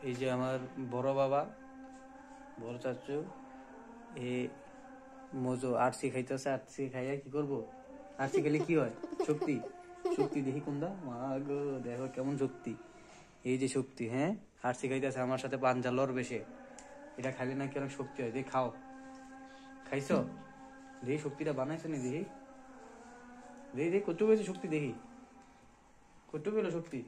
এই যে আমার বড় বাবা, বড় চাচু, এ মজো আরসি খাইতেছে। আরসি খাইয়া কি করবো? আরসি খেলে কি হয়? শক্তি। শক্তি দেখি কোনটা, মা গো দেখো কেমন শক্তি। এই যে শক্তি, হ্যাঁ আরসি খাইতেছে আমার সাথে পাঞ্জা লড়বে সে। এটা খাইলে নাকি অনেক শক্তি হয়। দেখি খাও, খাইছো? দেখি শক্তিটা বানাইছো নি, দেখি দেখি দেখি কত পেয়েছে শক্তি, দেখি কত পেলো শক্তি।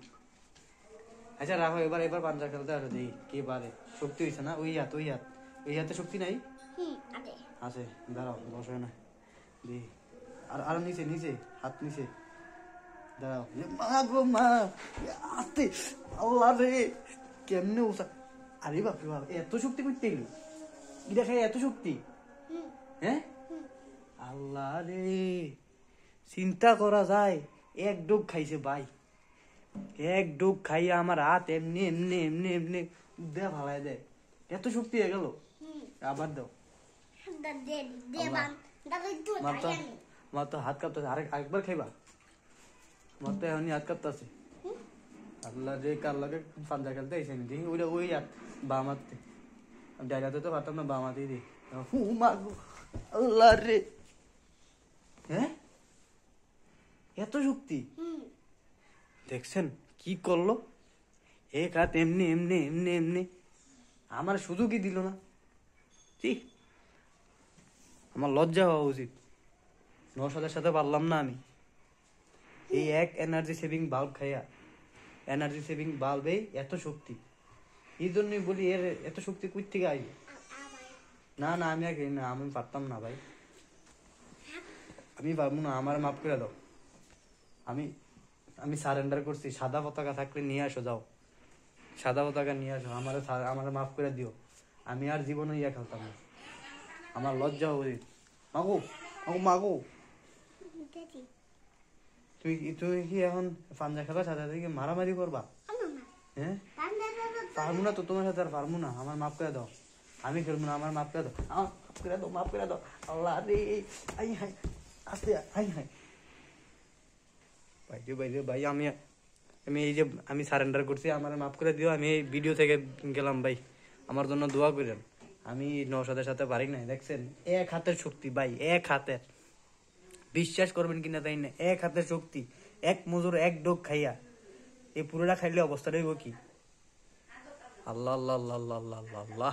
আচ্ছা রাখো, এবার এবার পাঞ্জা খেলতে আসো, দেখি কে পারে। শক্তি হয়েছে না? ওই হাত, ওই হাত, ওই হাতে শক্তি নাই? আছে, দাঁড়াও বসো না, দেখি। আর আর নিচে নিচে হাত নিচে, দাঁড়াও। মা গো মা, আস্তে, আল্লাহ রে কেমনে উঠা। আরে বাপরে বাপ, এত শক্তি করতে এলো? এটা খাই এত শক্তি? হ্যাঁ আল্লাহ রে, চিন্তা করা যায়। এক ডোক খাইছে ভাই, এক ডোক খাইয়া আমার হাত এমনি এমনি এমনি এমনি দে ভালাই দেয়। এত শক্তি হয়ে গেল। আবার দাও, মার তো হাত কাঁপতেছে। আরেকবার খাইবা? মার তো এখনই হাত কাঁপতেছে। আল্লাহ রে, কার লাগে পাঞ্জা খেলতে আইসে নি? দেখি ওইটা, ওই হাত বাম হাতে। ডাইলাতে তো পারতাম না, বাম হাতেই দিই। আল্লাহ রে, হ্যাঁ এত শক্তি দেখছেন কি করলো? এক হাত এমনি এমনি এমনি এমনি, আমার সুযোগই দিল না। ঠিক, আমার লজ্জা হওয়া উচিত। নওশাদের সাথে পারলাম না আমি। এই এক এনার্জি সেভিং বাল্ব খাইয়া, এনার্জি সেভিং বাল্বে এত শক্তি। এই জন্যই বলি এর এত শক্তি কই থেকে আইবে। না না, আমি আগে না, আমি পারতাম না ভাই, আমি পারবো না। আমার মাফ করে দাও। আমি আমি সারেন্ডার করছি। সাদা পতাকা থাকলে নিয়ে আসো, যাও সাদা পতাকা নিয়ে আসো। আমার মাফ করে দিও। আমি আর জীবনে ইয়া খেলতাম না। আমার লজ্জা উচিত। মাগো মাগো মাগো, তুই তুই কি এখন পাঞ্জা খেলার সাথে সাথে মারামারি করবা? হ্যাঁ পারবো না তো, তোমার সাথে আর পারবো না। আমার মাফ করে দাও, আমি খেলবো না। আমার মাফ করে দাও, আমার মাফ করে দাও, মাফ করে দাও। আল্লাহ রে, আই হাই, আস্তে আই হাই। ভাই রে ভাই রে ভাই, আমি আমি এই যে আমি সারেন্ডার করছি, আমার মাফ করে দিও। আমি এই ভিডিও থেকে গেলাম ভাই, আমার জন্য দোয়া করেন। আমি নওশাদের সাথে পারি নাই। দেখছেন এক হাতের শক্তি ভাই, এক হাতের। বিশ্বাস করবেন কিনা তাই না, এক হাতের শক্তি। এক মজুর এক ডোক খাইয়া এই পুরোটা খাইলে অবস্থাটা হইব কি? আল্লাহ আল্লাহ আল্লাহ আল্লাহ আল্লাহ আল্লাহ।